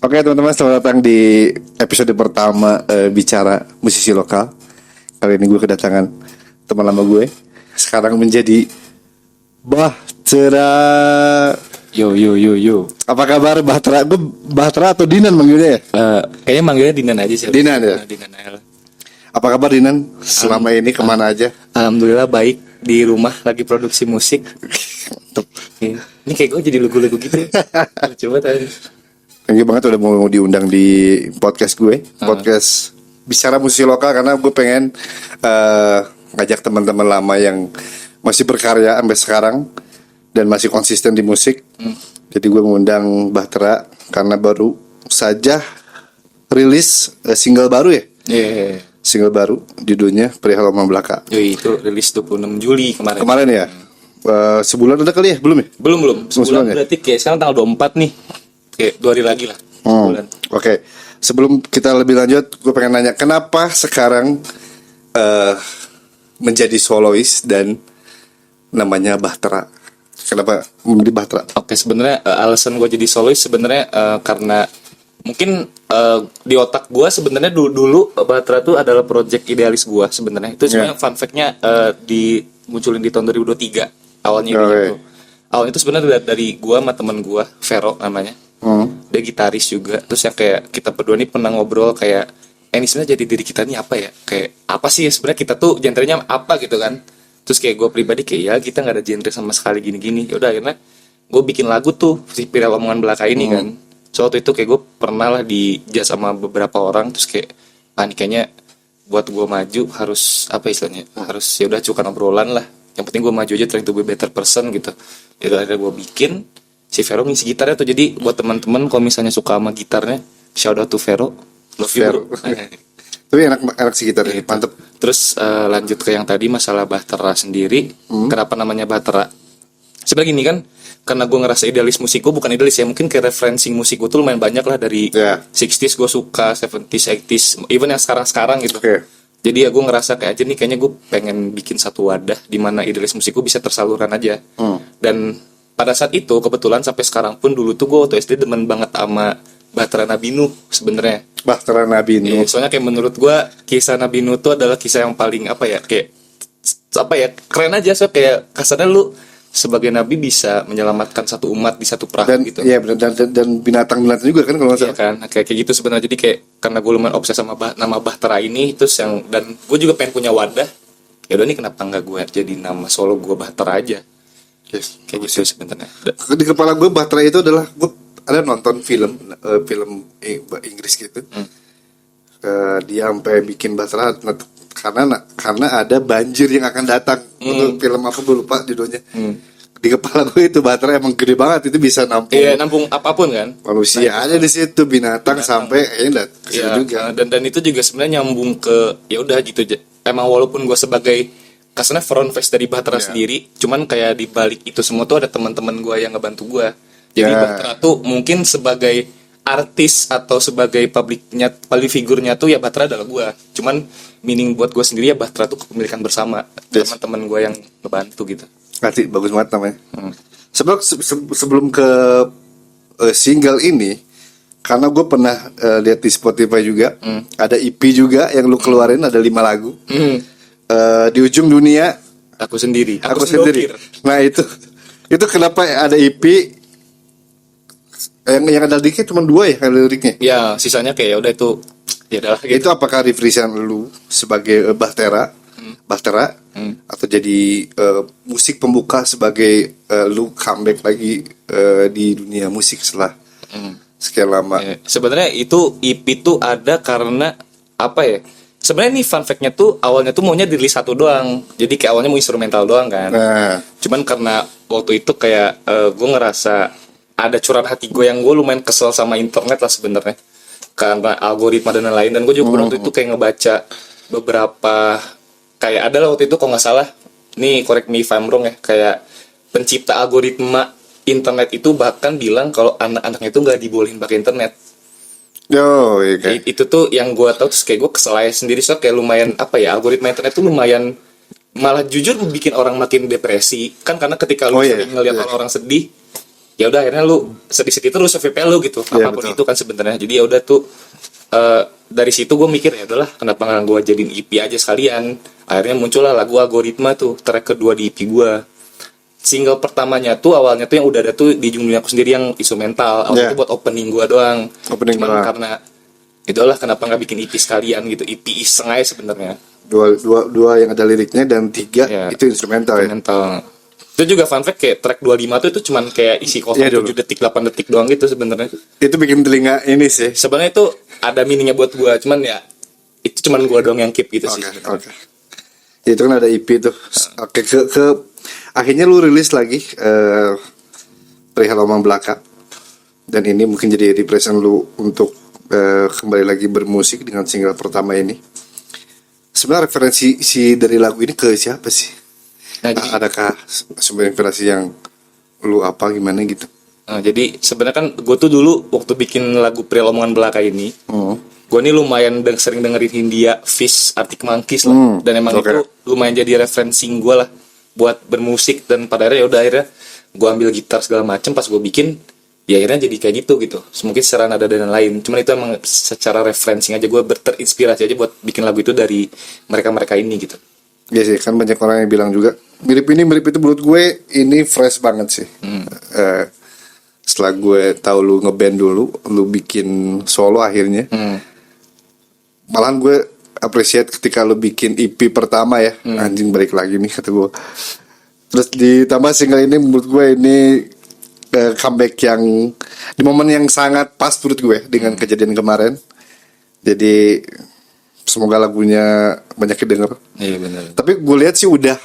Oke teman-teman, selamat datang di episode pertama bicara musisi lokal. Kali ini gue kedatangan teman lama gue, sekarang menjadi Bahtera. Yo. Apa kabar Bahtera? Gue Bahtera atau Dinan manggilnya ya? Kayaknya manggilnya Dinan aja sih. Dinan ya? Dinan aja. Apa kabar Dinan? Selama ini kemana aja? Alhamdulillah baik, di rumah lagi produksi musik. Ini kayak gue jadi lagu-lagu gitu. Coba tadi. Thank you banget udah mau diundang di podcast gue, podcast bicara musisi lokal, karena gue pengen ngajak teman-teman lama yang masih berkarya sampai sekarang dan masih konsisten di musik. Jadi gue mengundang Bahtera karena baru saja rilis single baru ya. Iya. Single baru judulnya Perihal Omang Belaka. Yoi, itu rilis 26 Juli kemarin. Kemarin ya. Sebulan udah kali ya? Belum ya? Belum. Sebulan ya? berarti kayak sekarang tanggal 24 nih. Kayak 2 hari lagi lah. Sebulan. Oke. Sebelum kita lebih lanjut, gue pengen nanya kenapa sekarang menjadi solois dan namanya Bahtera? Kenapa menjadi Bahtera? Oke, sebenarnya alasan gue jadi solois sebenarnya karena mungkin di otak gue sebenarnya dulu Bahtera tuh adalah project idealis gue sebenarnya. Itu sebenarnya fun fact-nya dimunculin di tahun 2023 awalnya gitu. Awalnya itu sebenarnya dari gue sama temen gue Vero namanya. Dia gitaris juga. Terus yang kayak kita berdua nih pernah ngobrol kayak ini sebenarnya jadi diri kita nih apa ya? Kayak apa sih ya sebenarnya kita tuh genrenya apa gitu kan? Terus kayak gue pribadi kayak ya kita nggak ada genre sama sekali gini-gini. Ya udah akhirnya gue bikin lagu tuh si Perihal Omongan Belaka ini kan. So waktu itu kayak gue pernah lah dijat sama beberapa orang. Terus kayak nih kayaknya buat gue maju harus apa istilahnya? Harus ya udah cukup obrolan lah. Yang penting gue maju aja, trying to be better person gitu. Ya udah akhirnya gue bikin. Si Vero ngisi gitarnya tuh. Jadi buat teman-teman kalau misalnya suka sama gitarnya, shout out to Vero. Love you bro. Tapi enak sih gitarnya, Gitu. mantep. Terus lanjut ke yang tadi masalah Bahtera sendiri. Kenapa namanya Bahtera? Sebenarnya gini kan, karena gue ngerasa idealis musik gue, bukan idealis ya, mungkin kayak referensi musik gue tuh lumayan banyak lah. Dari 60s gue suka, 70s, 80s, even yang sekarang-sekarang gitu. Jadi ya gue ngerasa kayak aja nih, kayaknya gue pengen bikin satu wadah di mana idealis musik gue bisa tersalurkan aja. Dan pada saat itu kebetulan sampai sekarang pun, dulu tuh gue waktu SD demen banget sama Bahtera Nabi Nuh sebenarnya. Bahtera Nabi Nuh. Soalnya kayak menurut gue kisah Nabi Nuh tuh adalah kisah yang paling apa ya, kayak apa ya, keren aja. So kayak kasarnya lu sebagai nabi bisa menyelamatkan satu umat di satu perahu gitu. Iya, dan binatang-binatang juga kan kalau nggak salah. Iya kan, kayak gitu sebenarnya. Jadi kayak karena gue lumayan obses sama nama Bahtera ini, terus yang dan gue juga pengen punya wadah. Ya udah nih, kenapa nggak gue jadi nama solo gue Bahtera aja? Kayak gitu sebenarnya. Di kepala gue Bahtera itu adalah, gue ada nonton film Inggris gitu. Dia sampai bikin Bahtera karena ada banjir yang akan datang. Itu film apa gue lupa judulnya. Di kepala gue itu Bahtera emang gede banget, itu bisa nampung. Iya, nampung apapun kan. Manusia ada di situ, binatang sampai kayaknya kesini juga. Dan itu juga sebenarnya nyambung ke ya udah gitu. Emang walaupun gue sebagai kasarnya front face dari Bahtera sendiri, cuman kayak di balik itu semua tuh ada teman-teman gue yang ngebantu gue. Jadi Bahtera tuh mungkin sebagai artis atau sebagai public figurnya tuh ya Bahtera adalah gue. Cuman meaning buat gue sendiri ya Bahtera tuh kepemilikan bersama teman-teman gue yang ngebantu gitu. Ngerti, bagus banget namanya. Sebelum ke single ini, karena gue pernah lihat di Spotify juga, ada EP juga yang lu keluarin, ada 5 lagu. Di Ujung Dunia, Aku sendiri. Nah itu kenapa ada EP yang ada liriknya cuma 2 ya, ada liriknya? Ya sisanya kayak ya udah itu ya adalah gitu. Itu apakah reflection lu sebagai Bahtera atau jadi musik pembuka sebagai lu comeback lagi di dunia musik setelah sekian lama? Sebenarnya itu EP tuh ada karena apa ya? Sebenarnya nih fun fact-nya tuh awalnya tuh maunya dirilis 1 doang. Jadi kayak awalnya mau instrumental doang kan. Cuman karena waktu itu kayak gue ngerasa ada curahan hati gue yang gue lumayan kesel sama internet lah sebenarnya. Karena algoritma dan lain-lain. Dan gue juga waktu itu kayak ngebaca beberapa, kayak ada lah waktu itu kalau nggak salah, nih correct me if I'm wrong ya, kayak pencipta algoritma internet itu bahkan bilang kalau anak-anaknya itu nggak dibolehin pakai internet. Itu tuh yang gue tahu, terus kayak gue kesel aja sendiri. So kayak lumayan apa ya, algoritma internet tuh lumayan malah jujur bikin orang makin depresi kan, karena ketika lu sering ngeliat orang sedih, ya udah akhirnya lu sedih-sedih terus FYP lu gitu, Iya, apapun betul. itu kan sebenarnya. Jadi ya udah tuh dari situ gue mikir ya udahlah kenapa nggak gue jadiin EP aja sekalian. Akhirnya muncullah lagu Algoritma tuh, track kedua di EP gue. Single pertamanya tuh awalnya tuh yang udah ada tuh di Dunia Aku Sendiri yang instrumental, awalnya Yeah. tuh buat opening gue doang. Opening Cuman doang. karena itulah kenapa nggak bikin EP sekalian gitu, EP iseng aja sebenarnya. Dua yang ada liriknya dan 3 Ya, itu instrumental ya. Instrumental. Itu juga fun fact kayak track 25 tuh itu cuman kayak isi cover Iya, 7 detik 8 detik doang gitu sebenarnya. Itu bikin telinga ini sih. Sebenarnya itu ada meaningnya buat gua, cuman ya itu cuman gua doang yang keep gitu sih. Oke. Itu kan ada EP tuh. Oke, ke akhirnya lu rilis lagi Perihal Omang Belaka. Dan ini mungkin jadi represent lu untuk kembali lagi bermusik dengan single pertama ini. Sebenarnya referensi dari lagu ini ke siapa sih? Nah, jadi, Adakah sumber inspirasi yang lu apa gimana gitu? jadi sebenarnya kan gua tuh dulu waktu bikin lagu Perihal Omongan Belaka ini, gua nih lumayan sering dengerin Hindia, Fish, Arctic Monkeys lah, dan emang oke. itu lumayan jadi referensi gua lah buat bermusik. Dan pada akhirnya ya udah akhirnya gua ambil gitar segala macem, pas gua bikin ya akhirnya jadi kayak gitu. Mungkin secara nada dan lain, cuman itu emang secara referencing aja gua terinspirasi aja buat bikin lagu itu dari mereka ini gitu. Iya sih, kan banyak orang yang bilang juga mirip ini mirip itu. Menurut gue ini fresh banget sih. Setelah gue tahu lu ngeband dulu, lu bikin solo akhirnya. Malahan gue appreciate ketika lu bikin EP pertama ya. Anjing balik lagi nih kata gue. Terus ditambah single ini menurut gue ini comeback yang di momen yang sangat pas menurut gue dengan kejadian kemarin. Jadi semoga lagunya banyak didengar. Iya benar. Tapi gue lihat sih udah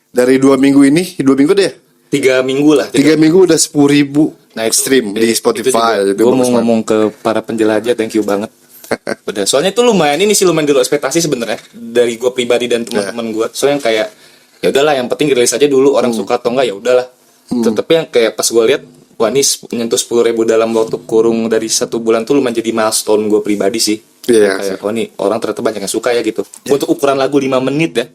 dari 2 minggu ini, 2 minggu deh. 3 minggu lah. 3 minggu udah 10.000 Nah, itu- stream di Spotify. Itu Gue mau bagus banget. ngomong ke para penjelajah, thank you banget. Udah, soalnya itu lumayan ini sih lumayan di luar ekspektasi sebenarnya dari gue pribadi dan teman-teman gue. Soalnya yang kayak ya udahlah yang penting rilis aja dulu, orang suka atau enggak ya udahlah. Tetapi yang kayak pas gue lihat wah ini nyentuh 10.000 dalam waktu kurung dari 1 bulan tuh lumayan jadi milestone gue pribadi sih. Iya, Kayak oh nih orang ternyata banyak yang suka ya gitu. Untuk ukuran lagu 5 menit ya,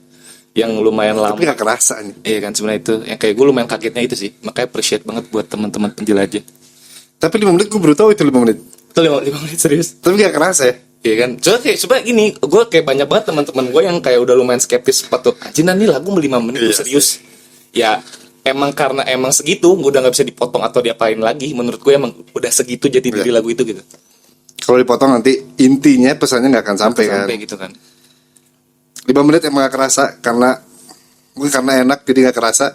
yang lumayan lama. Tapi gak kerasa nih. Iya kan sebenarnya itu yang kayak gue lumayan kagetnya itu sih. Makanya appreciate banget buat teman-teman penjelajah. Tapi 5 menit gue baru tahu itu 5 menit. Itu 5 menit serius. Tapi gak kerasa ya. Iya kan, soalnya kayak sebenarnya gini, gue kayak banyak banget teman-teman gue yang kayak udah lumayan skeptis sepatu. Anjir nih lagu 5 menit Iya, serius. Ya emang karena emang segitu, udah nggak bisa dipotong atau diapain lagi. Menurut gue emang udah segitu jadi diri lagu itu gitu. Kalau dipotong nanti intinya pesannya gak akan sampai kan. Sampai gitu kan. 5 menit emang gak kerasa karena mungkin karena enak jadi gak kerasa.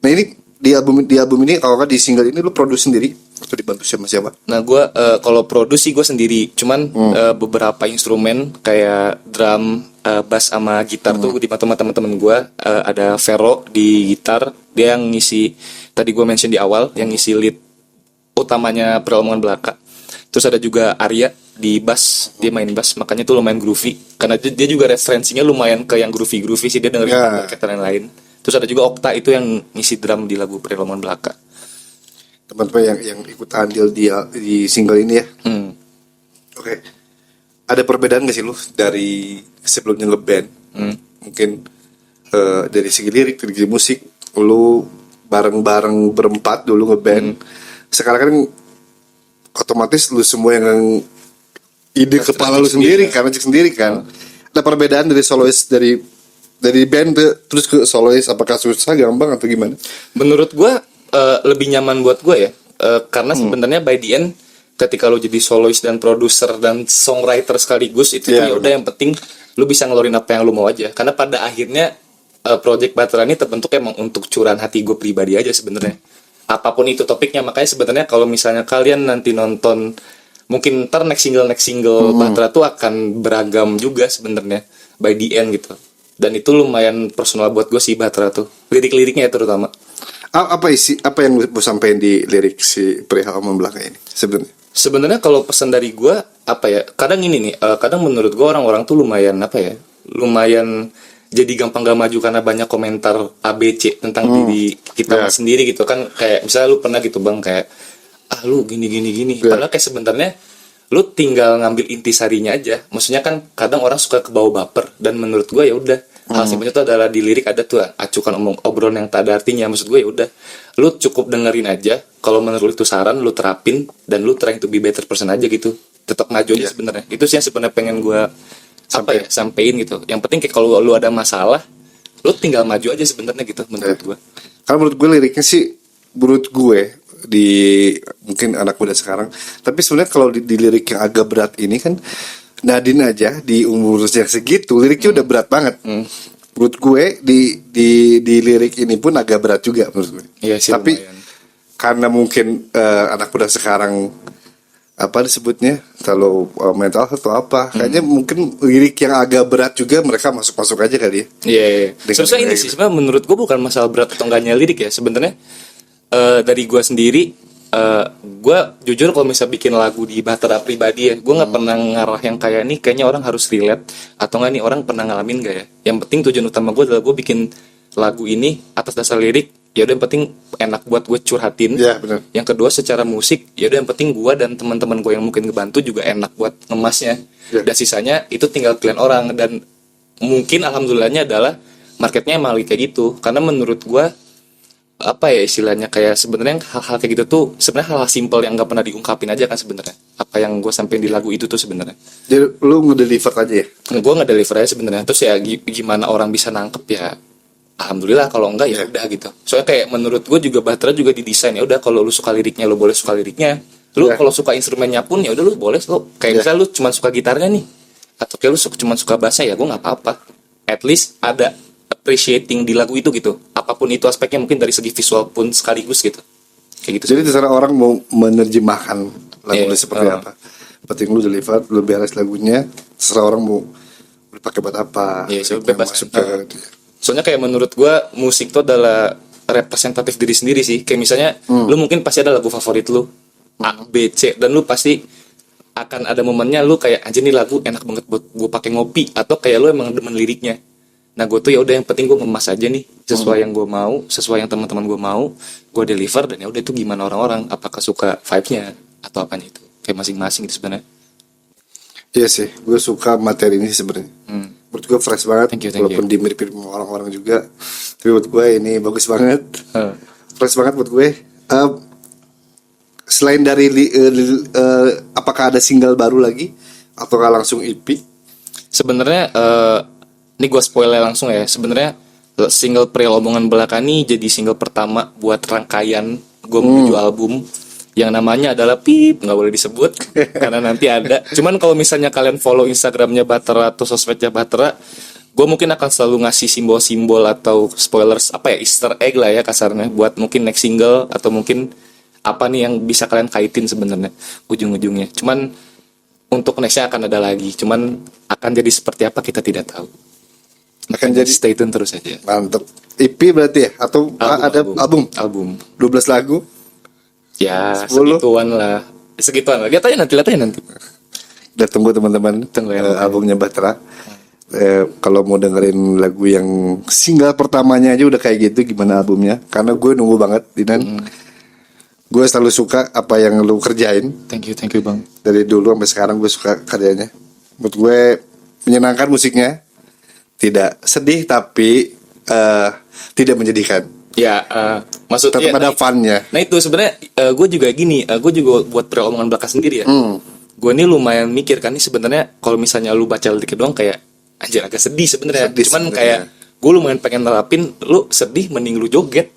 Nah ini di album ini kalau nggak di single ini lu produce sendiri atau dibantu sama siapa? Nah gue kalau produksi gue sendiri, cuman beberapa instrumen kayak drum, bass sama gitar tuh dibantu sama teman-teman gue. Ada Vero di gitar, dia yang ngisi tadi gue mention di awal, yang ngisi lead utamanya Perlombongan Belaka. Terus ada juga Arya di bass, dia main bass, makanya tuh lumayan groovy. Karena dia juga referensinya lumayan ke yang groovy sih, dia dengerin Ya. yeah. dan lain-lain. Terus ada juga Okta itu yang ngisi drum di lagu Perlombongan Belaka. Teman-teman yang ikut andil di single ini ya. Oke. Ada perbedaan gak sih lu dari sebelumnya ngeband? Mungkin dari segi lirik, dari segi musik, lu bareng-bareng berempat dulu ngeband. Sekarang kan otomatis lu semua yang ide kepala lu sendiri kan, magic sendiri kan. Ada perbedaan dari solois dari band terus ke solois, apakah susah, gampang atau gimana? Menurut gue lebih nyaman buat gue ya, karena sebenarnya by the end ketika lo jadi soloist dan produser dan songwriter sekaligus itu Iya, ya udah yang penting lo bisa ngeluarin apa yang lo mau aja. Karena pada akhirnya project Batra ini terbentuk emang untuk curahan hati gue pribadi aja sebenarnya. Apapun itu topiknya, makanya sebenarnya kalau misalnya kalian nanti nonton mungkin ntar next single Batra tuh akan beragam juga sebenarnya by the end gitu. Dan itu lumayan personal buat gue sih Batra tuh, lirik-liriknya ya terutama. Apa yang lu mau sampein di lirik si Perihal Omong Belaka ini sebenarnya? Sebenarnya kalau pesan dari gue apa ya? Kadang ini nih, kadang menurut gue orang-orang tuh lumayan apa ya? Lumayan jadi gampang gak maju karena banyak komentar ABC tentang diri kita sendiri gitu kan. Kayak misalnya lu pernah gitu bang kayak lu gini. Padahal kayak sebenarnya lu tinggal ngambil intisarinya aja. Maksudnya kan kadang orang suka kebawa baper dan menurut gue ya udah Hal simpelnya itu adalah di lirik ada tuh acukan obrolan yang tak ada artinya. Maksud gue ya udah, lu cukup dengerin aja. Kalau menurut lu itu saran, lu terapin dan lu trying to be better person aja gitu. Tetap maju aja sebenarnya. Itu sih yang sebenarnya pengen gue sampein gitu. Yang penting kayak kalau lu ada masalah, lu tinggal maju aja sebenarnya gitu menurut gue. Kalau menurut gue liriknya sih, menurut gue di mungkin anak muda sekarang, tapi sebenarnya kalau di lirik yang agak berat ini kan, Nadine aja di umurnya segitu liriknya udah berat banget. Menurut gue di lirik ini pun agak berat juga menurut gue. Iya sih, tapi lumayan. karena mungkin anak muda sekarang apa disebutnya kalau mental health atau apa, kayaknya mungkin lirik yang agak berat juga mereka masuk aja kali ya. Iya. Dengan Sebenarnya ini kayak sih gitu. sebenarnya menurut gue bukan masalah berat atau enggaknya lirik ya. Sebenarnya dari gue sendiri, gue jujur kalau misal bikin lagu di Bahtera pribadi ya, gue nggak pernah ngarah yang kayak nih kayaknya orang harus relate atau nggak nih orang pernah ngalamin gak ya. Yang penting tujuan utama gue adalah gue bikin lagu ini atas dasar lirik. Ya udah yang penting enak buat gue curhatin. Iya, benar. Yang kedua secara musik, ya udah yang penting gue dan teman-teman gue yang mungkin ngebantu juga enak buat ngemasnya. Iya. Dan sisanya itu tinggal pilihan orang. Dan mungkin alhamdulillahnya adalah marketnya emang lagi kayak gitu. Karena menurut gue apa ya istilahnya, kayak sebenarnya hal-hal kayak gitu tuh sebenarnya hal-hal simpel yang nggak pernah diungkapin aja kan sebenarnya. Apa yang gue sampein di lagu itu tuh sebenarnya. Jadi lu ngedeliver aja ya. Gue nggak deliver aja sebenarnya. Terus ya gimana orang bisa nangkep ya. Alhamdulillah, kalau enggak ya udah gitu. Soalnya kayak menurut gue juga Bahtera juga didesain ya udah, kalau lu suka liriknya lu boleh suka liriknya. Lu Ya. kalau suka instrumennya pun ya udah lu boleh. Lu kayak misalnya lu cuma suka gitarnya nih, atau kayak lu cuma suka bassnya, ya gue nggak apa-apa. At least ada appreciating di lagu itu gitu. Apapun itu aspeknya, mungkin dari segi visual pun sekaligus gitu. Kayak gitu. Jadi terserah orang mau menerjemahkan lagu Iya, lu seperti apa. Penting lu deliver, lu beres lagunya, terserah orang mau dipakai buat apa. Iya, so yang bebas. masuk ke Soalnya kayak menurut gue musik itu adalah representatif diri sendiri sih. Kayak misalnya lu mungkin pasti ada lagu favorit lu A, B, C, dan lu pasti akan ada momennya lu kayak anjir nih lagu enak banget buat gue pakai ngopi, atau kayak lu emang demen liriknya. Nah gue tuh ya udah yang penting gue ngemas aja nih sesuai yang gue mau, sesuai yang teman-teman gue mau, gue deliver, dan ya udah itu gimana orang-orang apakah suka vibe-nya atau apanya itu. Kayak masing-masing itu sebenarnya. Iya sih, gue suka materi ini sebenarnya. Menurut gue fresh banget, Thank you. walaupun dimirip-mirip sama orang-orang juga. Tapi menurut gue ini bagus banget, fresh banget buat gue. Selain dari apakah ada single baru lagi ataukah langsung EP? Sebenarnya ini gue spoiler langsung ya. Sebenarnya single Perihal Omongan Belaka ini jadi single pertama buat rangkaian gue menuju album yang namanya adalah Pip, nggak boleh disebut karena nanti ada. Cuman kalau misalnya kalian follow Instagramnya Bahtera atau sosmednya Bahtera, gue mungkin akan selalu ngasih simbol-simbol atau spoilers, apa ya, Easter egg lah ya kasarnya, buat mungkin next single atau mungkin apa nih yang bisa kalian kaitin sebenarnya ujung-ujungnya. Cuman untuk nextnya akan ada lagi, cuman akan jadi seperti apa kita tidak tahu. Akan jadi Stay tune terus aja. mantep. EP berarti ya? Atau ada album? 12 lagu? Ya 10? segituan lah. Lihat aja nanti. Udah tunggu teman-teman, Tunggu ya. albumnya Bahtera. Kalau mau dengerin lagu yang single pertamanya aja udah kayak gitu, gimana albumnya? Karena gue nunggu banget, Dinan. Gue selalu suka apa yang lu kerjain. Thank you bang. Dari dulu sampai sekarang gue suka karyanya. Menurut gue menyenangkan musiknya. Tidak sedih tapi tidak menyedihkan. Ya maksudnya Tetap ada fun-nya. Nah itu sebenarnya gue juga gini, gue juga buat Perihal Omongan Belaka sendiri ya. Gue ini lumayan mikir kan nih sebenarnya kalau misalnya lu baca liriknya doang kayak anjir agak sedih sebenarnya. Sedih Cuman sebenarnya. kayak gue lumayan pengen nerapin, lu sedih mending lu joget.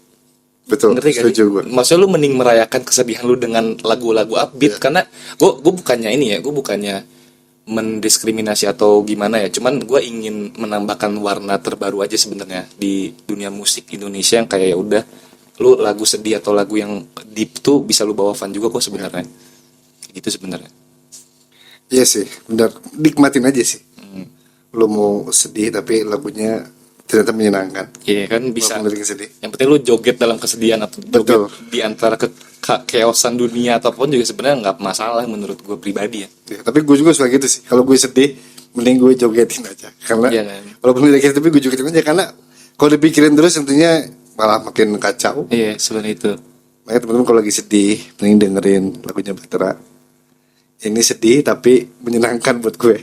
Betul, Ngerti gak setuju sih? gue. Maksudnya lu mending merayakan kesedihan lu dengan lagu-lagu upbeat. Karena gue bukannya ini ya, gue bukannya mendiskriminasi atau gimana ya, cuman gue ingin menambahkan warna terbaru aja sebenarnya di dunia musik Indonesia yang kayak ya udah lu lagu sedih atau lagu yang deep tuh bisa lu bawa fun juga kok sebenarnya. Gitu sebenarnya. Iya sih, benar. Nikmatin aja sih. Lu mau sedih tapi lagunya ternyata menyenangkan. Iya kan bisa. Walaupun liriknya sedih. Yang penting lu joget dalam kesedihan atau Betul. joget di antara keosan dunia ataupun juga sebenarnya nggak masalah menurut gue pribadi ya. Ya, tapi gue juga suka gitu sih. Kalau gue sedih, mending gue jogetin aja. Karena Iya kan? walaupun liriknya tapi gue jogetin aja. Karena kalau dipikirin terus tentunya malah makin kacau. Iya sebenarnya itu. Makanya teman-teman kalau lagi sedih, mending dengerin lagunya Bahtera. Ini sedih tapi menyenangkan buat gue.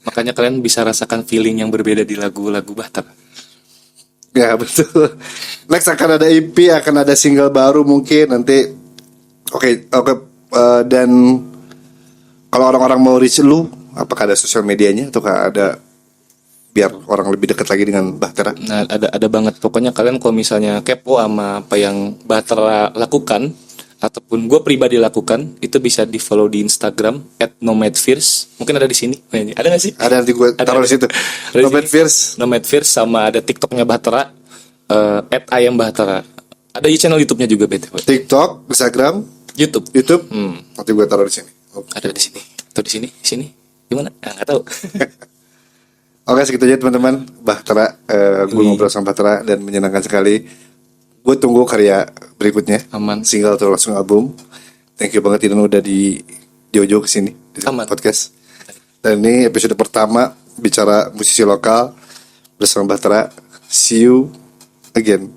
Makanya kalian bisa rasakan feeling yang berbeda di lagu-lagu Bahtera. Ya betul. Next akan ada EP, akan ada single baru mungkin nanti. Oke, dan kalau orang-orang mau reach lu, apakah ada sosial medianya ataukah ada biar orang lebih dekat lagi dengan Bahtera? Nah, ada banget. Pokoknya kalian kalau misalnya kepo sama apa yang Bahtera lakukan ataupun gue pribadi lakukan, itu bisa di follow di Instagram @nomadfierce. Mungkin ada di sini. Ada nggak sih? Ada, nanti gue taruh di situ. Ada di Nomad sini. Fierce. Nomadfierce, sama ada TikToknya Bahtera, @ayambahtera. Ada di channel YouTube-nya juga BTW. TikTok, Instagram, YouTube. YouTube. Nanti gue taruh di sini. Ada di sini. Atau di sini? Sini. Gimana? Nggak tahu. Oke, segitu aja teman-teman. Bahtera, gue ngobrol sama Bahtera dan menyenangkan sekali. Gue tunggu karya berikutnya. Aman. Single atau langsung album. Thank you banget Idan udah di Jojo kesini di Aman. podcast. Dan ini episode pertama bicara musisi lokal bersama Bahtera. See you again.